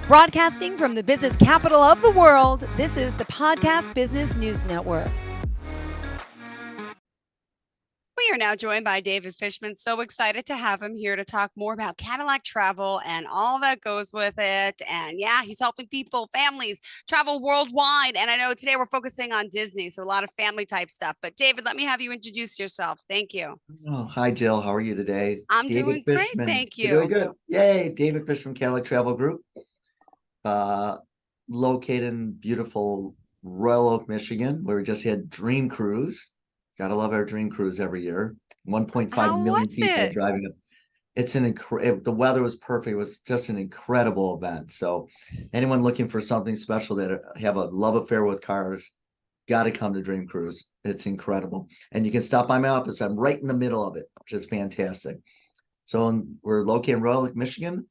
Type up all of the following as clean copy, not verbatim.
Broadcasting from the business capital of the world, this is the Podcast Business News Network. We are now joined by David Fishman. So excited to have him here to talk more about Cadillac travel and all that goes with it. And yeah, he's helping people, families travel worldwide. And I know today we're focusing on Disney, so a lot of family type stuff. But David, let me have you introduce yourself. Thank you. Oh, hi, Jill. How are you today? I'm David doing great. Fishman. Thank You're doing you. good. Yay, David Fishman, Cadillac Travel Group. Located in beautiful Royal Oak, Michigan, where we just had Dream Cruise. Gotta love our Dream Cruise every year. 1.5 How million was people it? driving it. It's the weather was perfect. It was just an incredible event. So anyone looking for something special that have a love affair with cars, got to come to Dream Cruise. It's incredible. And you can stop by my office. I'm right in the middle of it, which is fantastic. So we're located in Royal Oak, Michigan.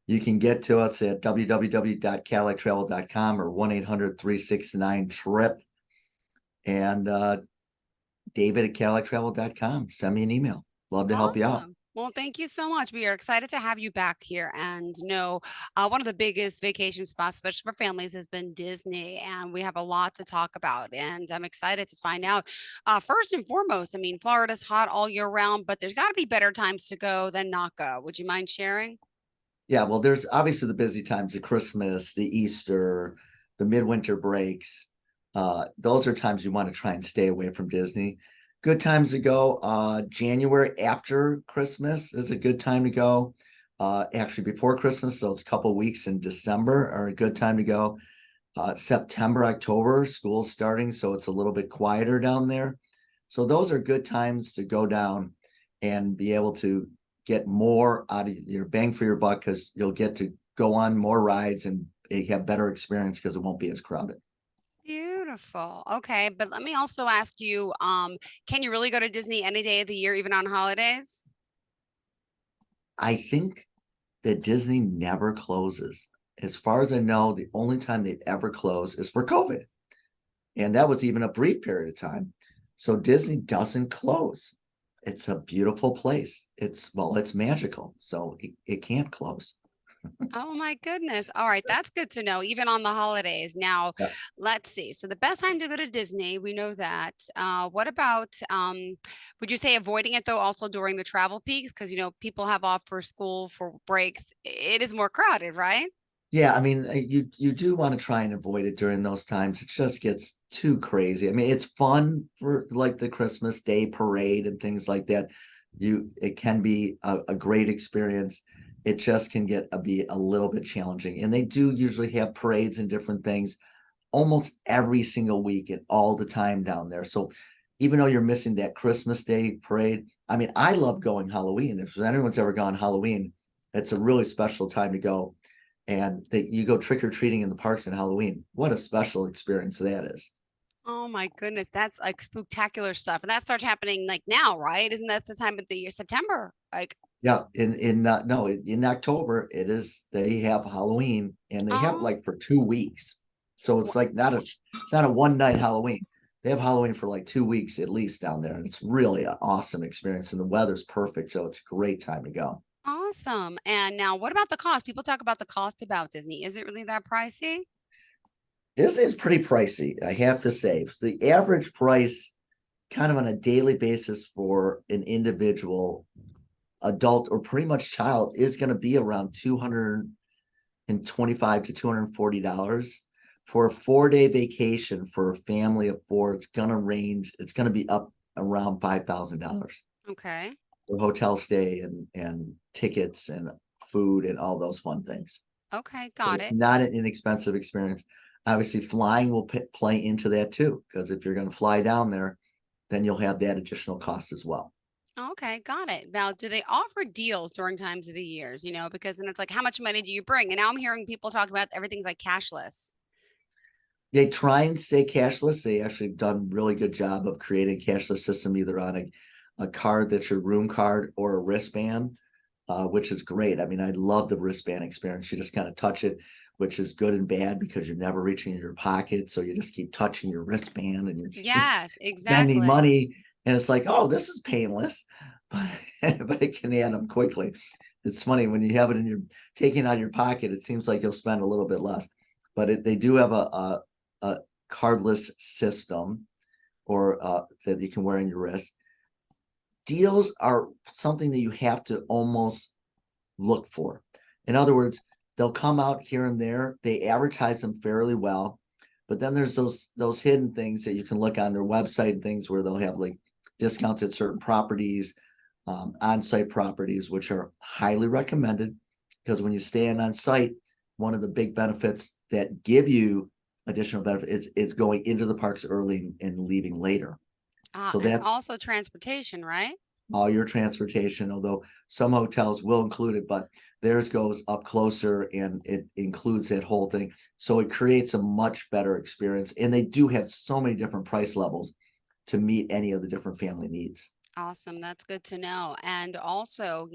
You can get to us at www.cadillactravel.com or 1-800-369-TRIP. And David at cadillactravel.com. Send me an email. Love to help you out. Awesome. Well, thank you so much. We are excited to have you back here. And one of the biggest vacation spots, especially for families, has been Disney. And we have a lot to talk about. And I'm excited to find out. First and foremost, I mean, Florida's hot all year round, but there's got to be better times to go than not go. Would you mind sharing? Yeah, well, there's obviously the busy times of Christmas, the Easter, the midwinter breaks. Those are times you want to try and stay away from Disney. Good times to go. January after Christmas is a good time to go. Actually, before Christmas, so it's a couple of weeks in December are a good time to go. September, October, school's starting, so it's a little bit quieter down there. So those are good times to go down and be able to get more out of your bang for your buck because you'll get to go on more rides and have better experience because it won't be as crowded. Beautiful. Okay, but let me also ask you, can you really go to Disney any day of the year, even on holidays? I think that Disney never closes. As far as I know, the only time they've ever closed is for COVID. And that was even a brief period of time. So Disney doesn't close. It's a beautiful place. It's magical. So it can't close. Oh my goodness. All right, that's good to know, even on the holidays. Now, Yeah. let's see. So the best time to go to Disney, we know that. What about, would you say avoiding it though, also during the travel peaks? Because, people have off for school for breaks. It is more crowded, right? Yeah, I mean, you do want to try and avoid it during those times. It just gets too crazy. I mean, it's fun for like the Christmas Day parade and things like that. It can be a great experience. It just can be a little bit challenging. And they do usually have parades and different things almost every single week and all the time down there. So even though you're missing that Christmas Day parade, I mean, I love going Halloween. If anyone's ever gone Halloween, it's a really special time to go and that you go trick or treating in the parks on Halloween. What a special experience that is. Oh my goodness, that's like spectacular stuff. And that starts happening like now, right? Isn't that the time of the year, September? Like, Yeah, in no in October it is they have Halloween and they have oh, like for 2 weeks. So it's like it's not a one night Halloween. They have Halloween for like 2 weeks at least down there, and it's really an awesome experience. And the weather's perfect, so it's a great time to go. awesome. And now, what about the cost? People talk about the cost about Disney. Is it really that pricey? This is pretty pricey, I have to say. The average price, kind of on a daily basis for an individual adult or pretty much child, is going to be around 225 to $240 for a 4 day vacation for a family of four. It's going to be up around $5,000 Okay. for hotel stay and tickets and food and all those fun things. Okay, So got it's it. not an inexpensive experience. Obviously, flying will play into that too, because if you're going to fly down there, then you'll have that additional cost as well. Okay, got it. Now, do they offer deals during times of the years, because then it's like, how much money do you bring? And now I'm hearing people talk about everything's like cashless. They try and stay cashless. They actually have done a really good job of creating a cashless system, either on a card that's your room card or a wristband, which is great. I mean, I love the wristband experience. You just kind of touch it, which is good and bad because you're never reaching in your pocket. So you just keep touching your wristband and you're Yes, spending exactly. money. And it's like, oh, this is painless, but, but it can add up quickly. it's funny when you have it in your taking out of your pocket, it seems like you'll spend a little bit less. But they do have a cardless system or that you can wear on your wrist. Deals are something that you have to almost look for. In other words, they'll come out here and there. They advertise them fairly well, but then there's those hidden things that you can look on their website and things where they'll have like discounts at certain properties, on-site properties, which are highly recommended because when you stay on site, one of the big benefits that give you additional benefit is going into the parks early and leaving later. So And that's also transportation, right? all your transportation, although some hotels will include it, but theirs goes up closer and it includes that whole thing. So it creates a much better experience. And they do have so many different price levels to meet any of the different family needs. Awesome. That's good to know. And also,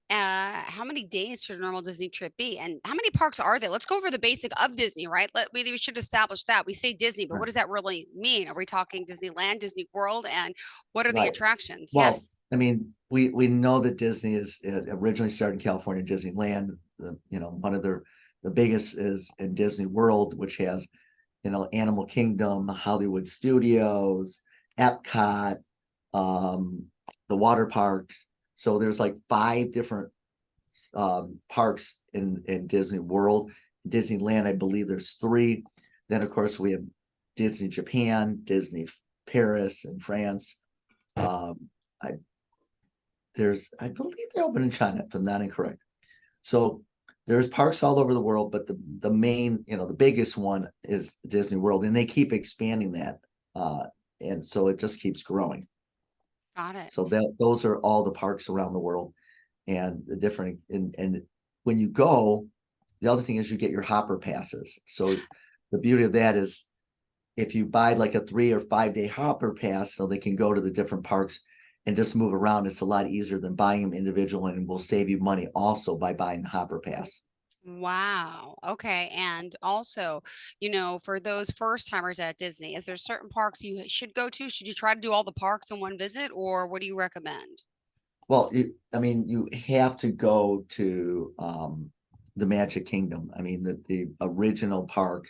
how many days should a normal Disney trip be? And how many parks are there? Let's go over the basic of Disney, right? We should establish that. We say Disney, but Right. what does that really mean? Are we talking Disneyland, Disney World, and what are the Right. attractions? Well, Yes. I mean, we know that Disney is originally started in California, Disneyland. One of the biggest is in Disney World, which has, Animal Kingdom, Hollywood Studios, Epcot, the water parks. So there's like 5 different parks in Disney World. Disneyland, I believe there's 3. Then of course we have Disney Japan, Disney Paris and France. I believe they open in China, if I'm not incorrect. So there's parks all over the world, but the main, the biggest one is Disney World, and they keep expanding that. And so it just keeps growing. Got it. So those are all the parks around the world and the different and when you go, the other thing is you get your hopper passes. So the beauty of that is if you buy like a 3 or 5 day hopper pass so they can go to the different parks and just move around, it's a lot easier than buying them individually and will save you money also by buying the hopper pass. Wow. Okay. And also, for those first timers at Disney, is there certain parks you should go to? Should you try to do all the parks in one visit, or what do you recommend? Well, you have to go to the Magic Kingdom. I mean, the original park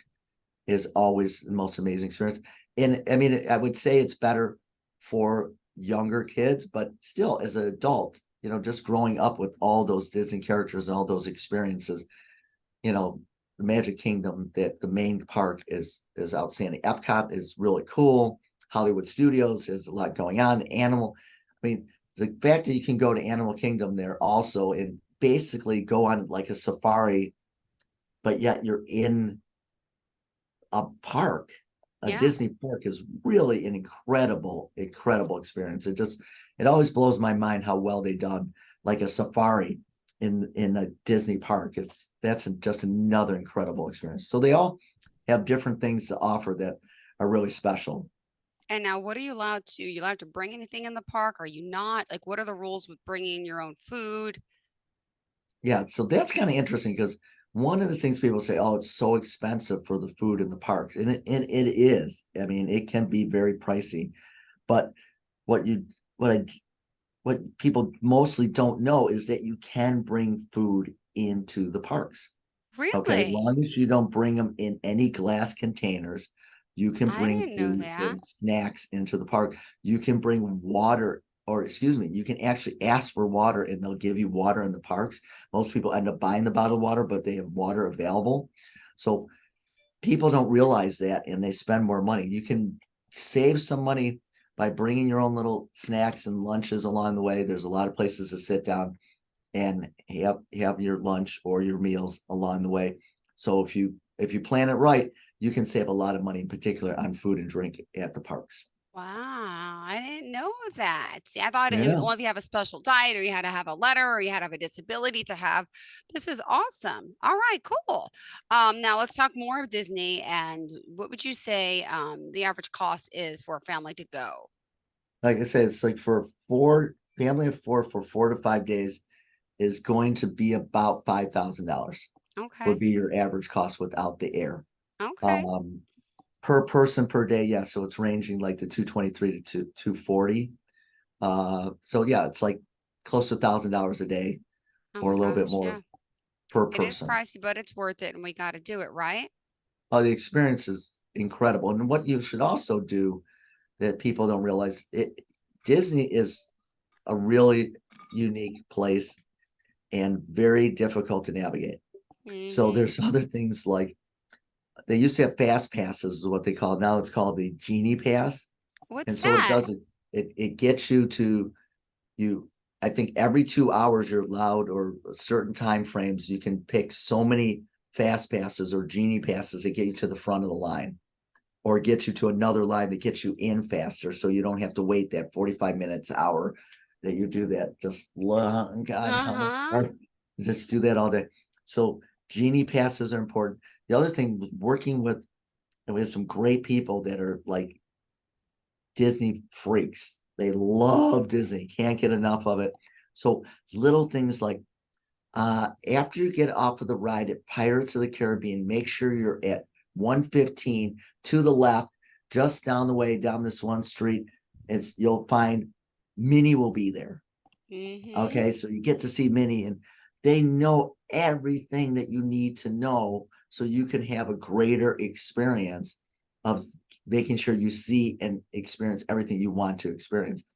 is always the most amazing experience. And I mean, I would say it's better for younger kids, but still as an adult, just growing up with all those Disney characters and all those experiences, the Magic Kingdom, that the main park is outstanding. Epcot is really cool. Hollywood Studios has a lot going on. I mean, the fact that you can go to Animal Kingdom there also and basically go on like a safari, but yet you're in a park, a Yeah. Disney park is really an incredible experience. It always blows my mind how well they done like a safari in a Disney park. That's just another incredible experience. So they all have different things to offer that are really special. And now, what are you allowed to? You allowed to bring anything in the park? Are you not? Like, what are the rules with bringing your own food? Yeah, so that's kind of interesting because one of the things people say, oh, it's so expensive for the food in the parks, and it is. I mean, it can be very pricey, but what you what I what people mostly don't know is that you can bring food into the parks. Okay, as Really? long as you don't bring them in any glass containers, you can I bring didn't know foods that. and snacks into the park. You can bring water, or excuse me, you can actually ask for water and they'll give you water in the parks. Most people end up buying the bottled water, but they have water available. So people don't realize that and they spend more money. You can save some money by bringing your own little snacks and lunches along the way. There's a lot of places to sit down and have your lunch or your meals along the way. So if you plan it right, you can save a lot of money, in particular on food and drink at the parks. Wow, I didn't know that. See, I thought Yeah. only if you have a special diet or you had to have a letter or you had to have a disability to have. This is awesome. All right, cool. Now let's talk more of Disney and what would you say the average cost is for a family to go? Like I said, it's like for four family of four for 4 to 5 days is going to be about $5,000 would Okay. be your average cost without the air. Okay. Um, per person per day, yeah. So it's ranging like the 223 to 240. So yeah, it's like close to $1,000 a day Oh or my a little bit gosh, more yeah. per It is person. pricey, but it's worth it, and we got to do it, right? Oh, the experience is incredible. And what you should also do that people don't realize, Disney is a really unique place and very difficult to navigate. So Hmm. there's other things like they used to have fast passes is what they call it. Now it's called the Genie Pass. What's And so it that? does it gets you to you I think every 2 hours you're allowed or certain time frames you can pick so many fast passes or Genie passes that get you to the front of the line or get you to another line that gets you in faster so you don't have to wait that 45 minutes hour that you do that just long god how Uh-huh. hard just do that all day. So Genie passes are important. The other thing working with and we have some great people that are like Disney freaks. They love Disney, can't get enough of it. So little things like after you get off of the ride at Pirates of the Caribbean, make sure you're at 115 to the left, just down the way, down this one street. You'll find Minnie will be there. Hmm. Okay, so you get to see Minnie, and they know everything that you need to know so you can have a greater experience of making sure you see and experience everything you want to experience.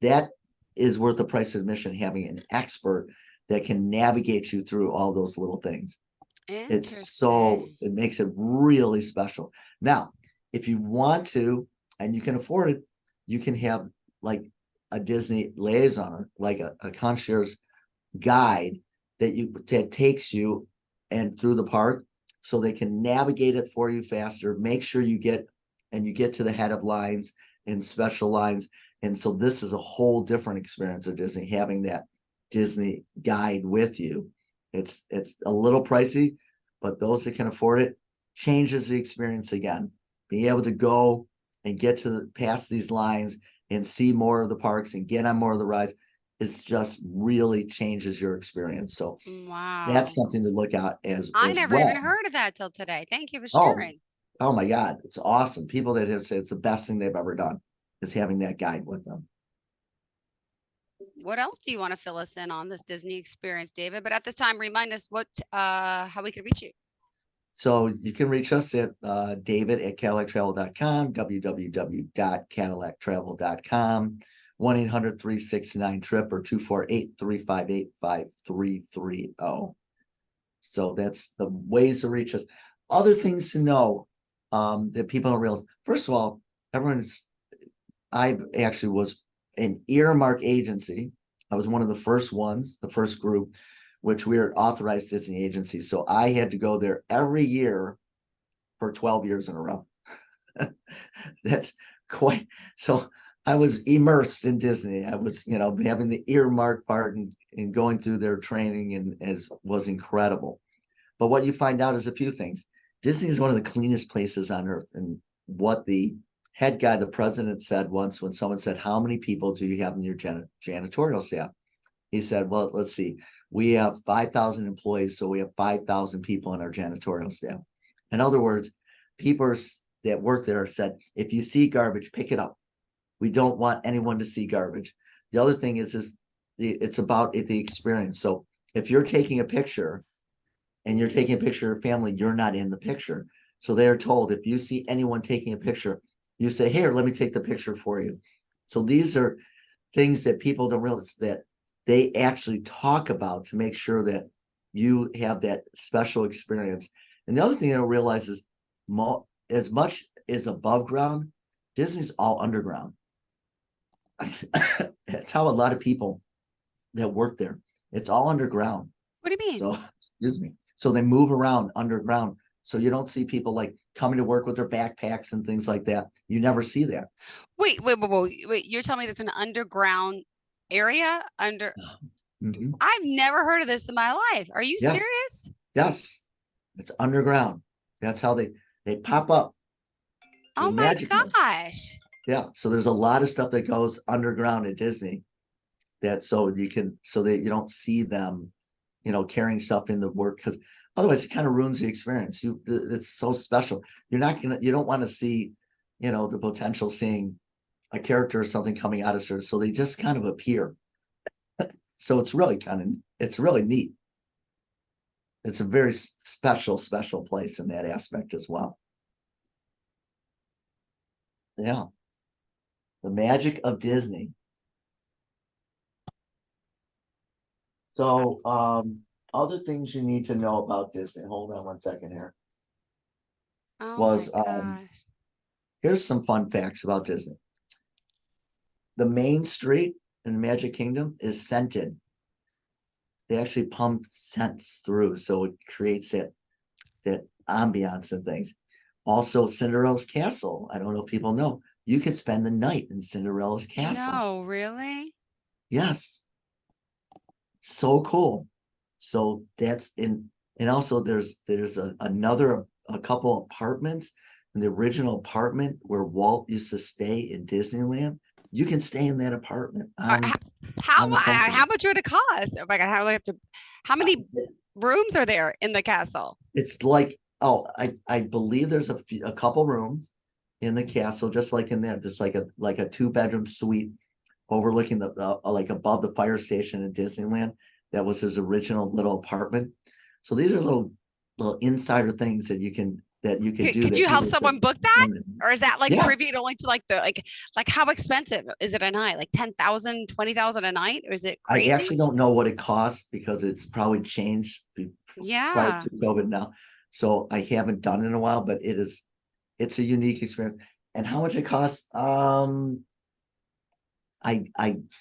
That is worth the price of admission, having an expert that can navigate you through all those little things. Interesting. It makes it really special. Now, if you want to and you can afford it, you can have like a Disney liaison, like a concierge guide that takes you and through the park so they can navigate it for you faster, make sure you get to the head of lines and special lines. And so this is a whole different experience of Disney, having that Disney guide with you. It's a little pricey, but those that can afford it changes the experience again. Being able to go and get past these lines and see more of the parks and get on more of the rides, it just really changes your experience. So that's Wow. something to look at I as never even well. heard of that till today. Thank you for Oh, sharing. oh my God, it's awesome. People that have said it's the best thing they've ever done is having that guide with them. What else do you want to fill us in on this Disney experience, David? But at this time, remind us how we could reach you. So you can reach us at David at CadillacTravel.com, www.cadillactravel.com, 1-800-369-TRIP or 248-358-5330. So that's the ways to reach us. Other things to know that people don't realize. First of all, I actually was an earmark agency. I was one of the first ones, the first group, which we are authorized Disney agency. So I had to go there every year for 12 years in a row. That's quite so. I was immersed in Disney. I was, having the earmark part and going through their training and as was incredible. But what you find out is a few things. Disney is one of the cleanest places on earth. And what the head guy, the president, said once when someone said, "How many people do you have in your janitorial staff?" He said, "Well, let's see. We have 5,000 employees, so we have 5,000 people in our janitorial staff." In other words, people that work there said, if you see garbage, pick it up. We don't want anyone to see garbage. The other thing is it's about the experience. So if you're taking a picture and you're taking a picture of family, you're not in the picture. So they're told if you see anyone taking a picture, you say, "Here, let me take the picture for you." So these are things that people don't realize that they actually talk about to make sure that you have that special experience. And the other thing they'll realize is as much as above ground, Disney's all underground. That's how a lot of people that work there, it's all underground. What do you mean? So, excuse me. So they move around underground. So you don't see people like coming to work with their backpacks and things like that. You never see that. Wait. You're telling me that's an underground area under. Mhm. I've never heard of this in my life. Are you Yes, serious? yes. It's underground. That's how they pop up Oh my magically. gosh. Yeah. So there's a lot of stuff that goes underground at Disney that so that you don't see them, carrying stuff into work because otherwise it kind of ruins the experience. It's so special. You don't want to see, the potential seeing a character or something coming out of her. So they just kind of appear. So it's really it's really neat. It's a very special place in that aspect as well. Yeah. The magic of Disney. So, other things you need to know about Disney. Hold on one second here. Oh my Was gosh. Here's some fun facts about Disney. The main street in the Magic Kingdom is scented. They actually pump scents through, so it creates that ambiance and things. Also, Cinderella's castle. I don't know if people know. You could spend the night in Cinderella's castle. No, really? Yes. So cool. So that's in, and also there's a couple apartments in the original apartment where Walt used to stay in Disneyland. You can stay in that apartment Uh, h- How on the how property. much would it cost? Oh my God, how do I have to? How many rooms are there in the castle? It's like, oh, I believe there's a couple rooms in the castle, just like in there, just like a 2-bedroom suite overlooking like above the fire station in Disneyland. That was his original little apartment. So these are little insider things that you could do Could that you help people someone just book that? wouldn't. Or is that like Yeah, privy only to like the like how expensive is it a night? Like 10,000, 20,000 a night? Or is it I crazy? actually don't know what it costs because it's probably changed prior Yeah. to COVID now. So I haven't done it in a while, but it's a unique experience. And how much it costs?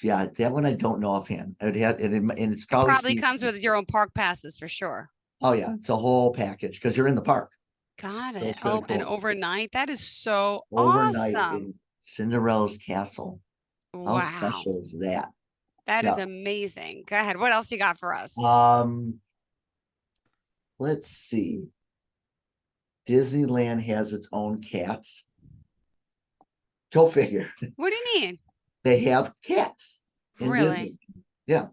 Yeah, that one I don't know offhand. It had and it's It probably probably comes seasonal. with your own park passes for sure. Oh yeah, it's a whole package because you're in the park. Got So it. it's kind of Oh, and cool. overnight. That is so Overnight awesome. in Cinderella's castle. How Wow. special is that? That is Yeah. amazing. Go ahead. What else you got for us? Um, let's see. Disneyland has its own cats. Go figure. What do you mean? They have cats in Really? Disney. Yeah.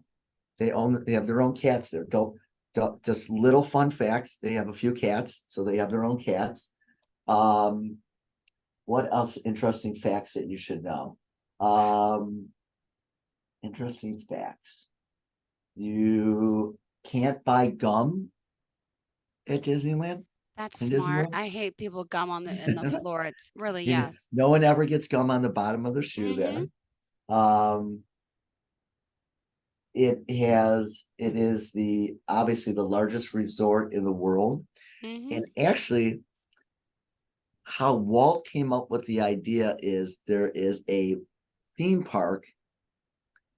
They have their own cats there. Don't just little fun facts. They have a few cats, so they have their own cats. Um, what else interesting facts that you should know? Um, interesting facts. You can't buy gum at Disneyland That's in Disney smart. World. I hate people gum on the in the floor. It's really yes. No one ever gets gum on the bottom of their shoe Mm-hmm. there. Um, it is the obviously the largest resort in the world. Mm-hmm. And actually, how Walt came up with the idea is there is a theme park,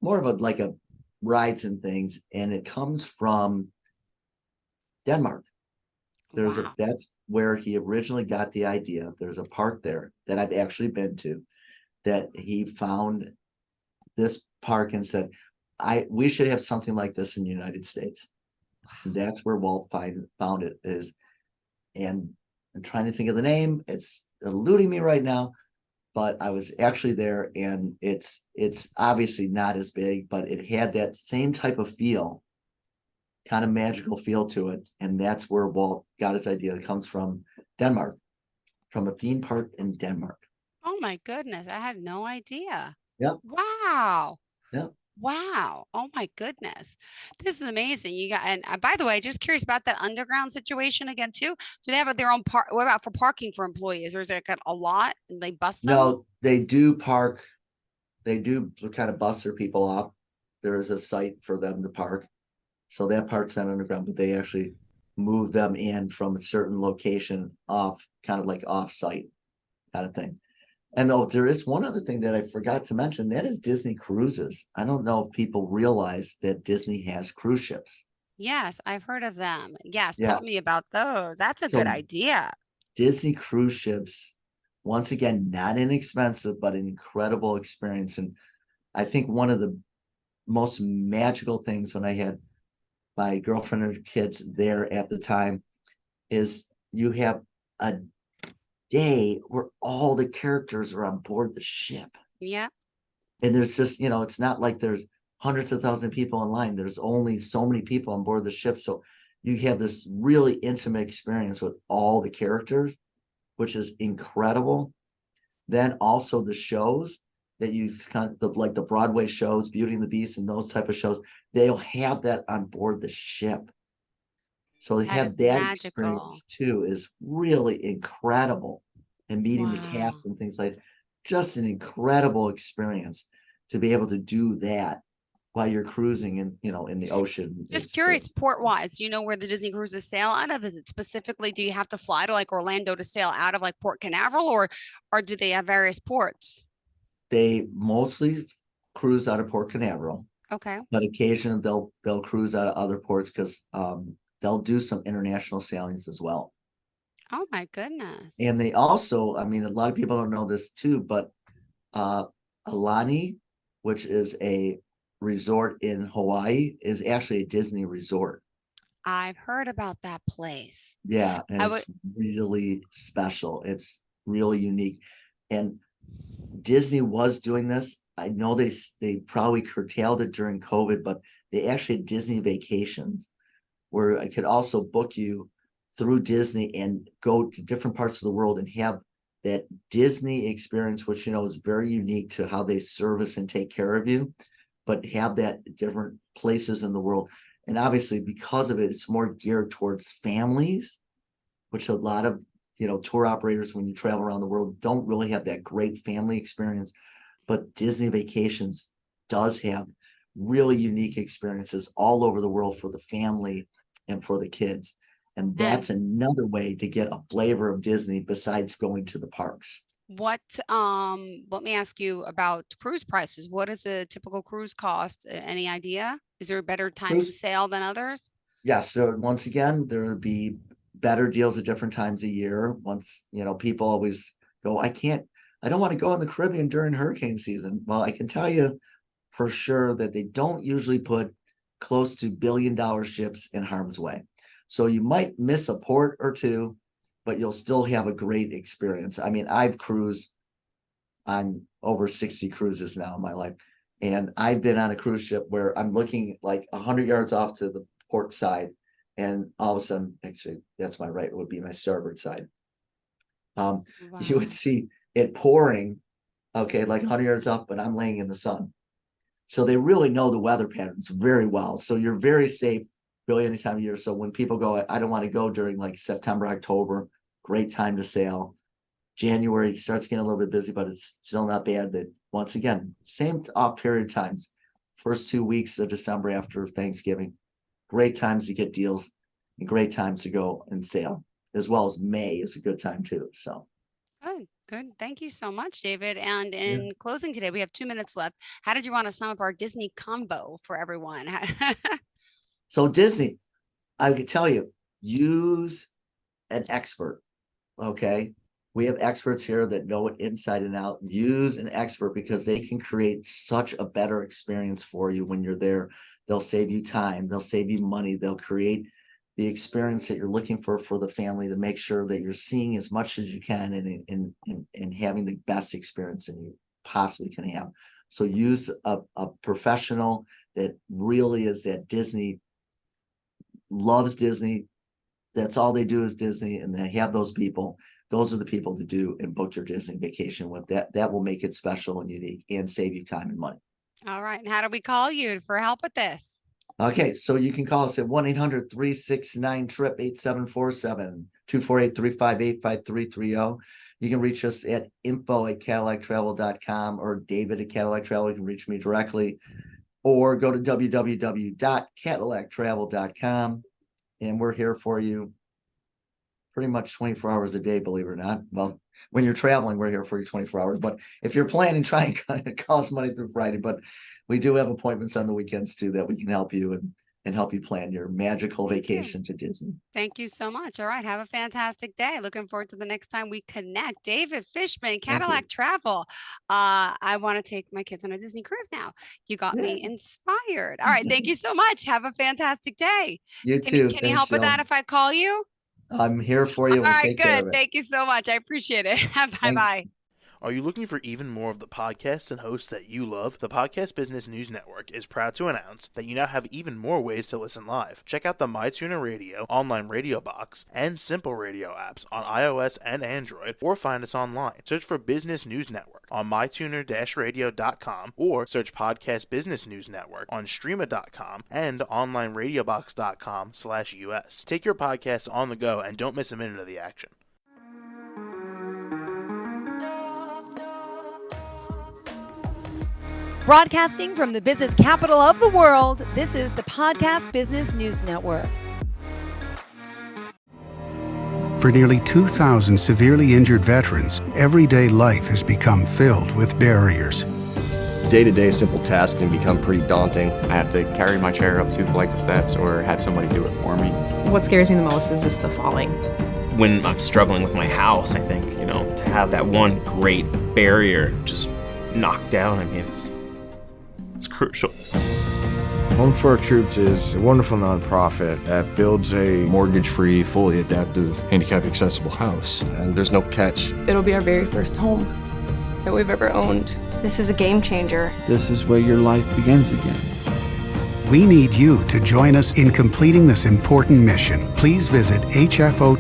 more of a like a rides and things, and it comes from Denmark. Wow. That's where he originally got the idea. There's a park there that I've actually been to that he found this park and said, we should have something like this in the United States. And that's where Walt found it is. And I'm trying to think of the name. It's eluding me right now, but I was actually there and it's obviously not as big, but it had that same type of feel, kind of magical feel to it. And that's where Walt got his idea. It comes from Denmark, from a theme park in Denmark. Oh my goodness. I had no idea. Yep. Wow. Yep. Wow. Oh my goodness. This is amazing. You got, and by the way, just curious about that underground situation again, too. Do they have their own park? What about for parking for employees? Or is it got a lot and they bust them? No, they do park, they do kind of bus their people off. There is a site for them to park. So that part's not underground, but they actually move them in from a certain location off, kind of like off site kind of thing. And though there is one other thing that I forgot to mention, that is Disney cruises. I don't know if people realize that Disney has cruise ships. Yes, I've heard of them. Yes, tell Yeah. me about those. That's a good So idea. Disney cruise ships, once again, not inexpensive, but an incredible experience. And I think one of the most magical things when I had my girlfriend and kids there at the time is you have a day where all the characters are on board the ship. Yeah. And there's just, it's not like there's hundreds of thousand people in line. There's only so many people on board the ship. So you have this really intimate experience with all the characters, which is incredible. Then also the shows. that you kind of like the Broadway shows, Beauty and the Beast, and those type of shows, they'll have that on board the ship. So to That have is that magical. experience too is really incredible. And meeting the Wow. cast and things like just an incredible experience to be able to do that while you're cruising in, in the ocean. Just It's curious, just port wise, you know where the Disney cruises sail out of? Is it specifically, do you have to fly to like Orlando to sail out of like Port Canaveral, or do they have various ports? they mostly cruise out of Port Canaveral, Okay. but occasionally they'll cruise out of other ports because they'll do some international sailings as well. Oh my goodness. And they also, I mean, a lot of people don't know this too, but uh Alani, which is a resort in Hawaii, is actually a Disney resort. I've heard about that place. Yeah, and I would, it's really special. It's really unique. And Disney was doing this. I know they probably curtailed it during COVID, but they actually had Disney vacations where I could also book you through Disney and go to different parts of the world and have that Disney experience, which is very unique to how they service and take care of you, but have that different places in the world. And obviously, because of it, it's more geared towards families, which a lot of tour operators, when you travel around the world, don't really have that great family experience. But Disney Vacations does have really unique experiences all over the world for the family and for the kids. And and that's another way to get a flavor of Disney besides going to the parks. let me ask you about cruise prices. What is a typical cruise cost? Any idea? Is there better times to Cruise, sail than others? yes. So once again, there will be better deals at different times a year. Once, people always go, I don't want to go in the Caribbean during hurricane season. Well, I can tell you for sure that they don't usually put close to $1 billion ships in harm's way. So you might miss a port or two, but you'll still have a great experience. I mean, I've cruised on over 60 cruises now in my life. And I've been on a cruise ship where I'm looking like 100 yards off to the port side. And all of a sudden, actually, that's my right, would be my starboard side. You would Wow. see it pouring, okay, like 100 yards up, but I'm laying in the sun. So they really know the weather patterns very well. So you're very safe really any time of year. So when people go, I don't want to go during like September, October, great time to sail. January starts getting a little bit busy, but it's still not bad. That once again, same off period times. First 2 weeks of December after Thanksgiving, great times to get deals and great times to go and sail, as well as May is a good time too. So Good, good. Thank you so much, David. And yeah. in closing today, we have 2 minutes left. How did you want to sum up our Disney combo for everyone? So Disney, I could tell you, use an expert. Okay. We have experts here that know it inside and out. Use an expert because they can create such a better experience for you when you're there. They'll save you time, they'll save you money, they'll create the experience that you're looking for the family to make sure that you're seeing as much as you can and having the best experience that you possibly can have. So use a professional that really is that Disney, loves Disney, that's all they do is Disney, and they have those people. Those are the people to do and book your Disney vacation with. That will make it special and unique and save you time and money. All right. And how do we call you for help with this? Okay, so you can call us at 1-800-369-TRIP 8747 248-358-5330. You can reach us at info@cadillactravel.com or David at Cadillac Travel. You can reach me directly or go to www.cadillactravel.com, and we're here for you pretty much 24 hours a day, believe it or not. Well, when you're traveling, we're here for you 24 hours. But if you're planning, try and call us Monday through Friday. But we do have appointments on the weekends too that we can help you and help you plan your magical Thank you. vacation to Disney. Thank you so much. All right. Have a fantastic day. Looking forward to the next time we connect. David Fishman, Thank you. Cadillac Travel. I want to take my kids on a Disney cruise now. You got Yeah. me inspired. All right. Thank you so much. Have a fantastic day. You Can you, too. can you Thanks, help with that Joan. if I call you? I'm here for you. All We'll right. take care Good. of it. Thank you so much. I appreciate it. Bye Thanks. bye. Are you looking for even more of the podcasts and hosts that you love? The Podcast Business News Network is proud to announce that you now have even more ways to listen live. Check out the MyTuner Radio, online radio box, and Simple Radio apps on iOS and Android, or find us online. Search for Business News Network on mytuner-radio.com or search Podcast Business News Network on streama.com and onlineradiobox.com/US. Take your podcast on the go and don't miss a minute of the action. Broadcasting from the business capital of the world, this is the Podcast Business News Network. For nearly 2,000 severely injured veterans, everyday life has become filled with barriers. Day-to-day simple tasks can become pretty daunting. I have to carry my chair up 2 flights of steps or have somebody do it for me. What scares me the most is just the falling. When I'm struggling with my house, I think, to have that one great barrier just knocked down, it's crucial. Home for Our Troops is a wonderful nonprofit that builds a Mortgage-free, fully adaptive, handicap-accessible house. And there's no catch. It'll be our very first home that we've ever owned. This is a game changer. This is where your life begins again. We need you to join us in completing this important mission. Please visit hfotusa.org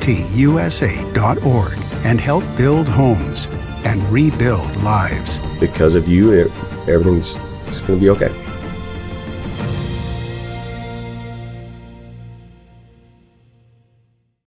and help build homes and rebuild lives. Because of you, everything's going to be okay.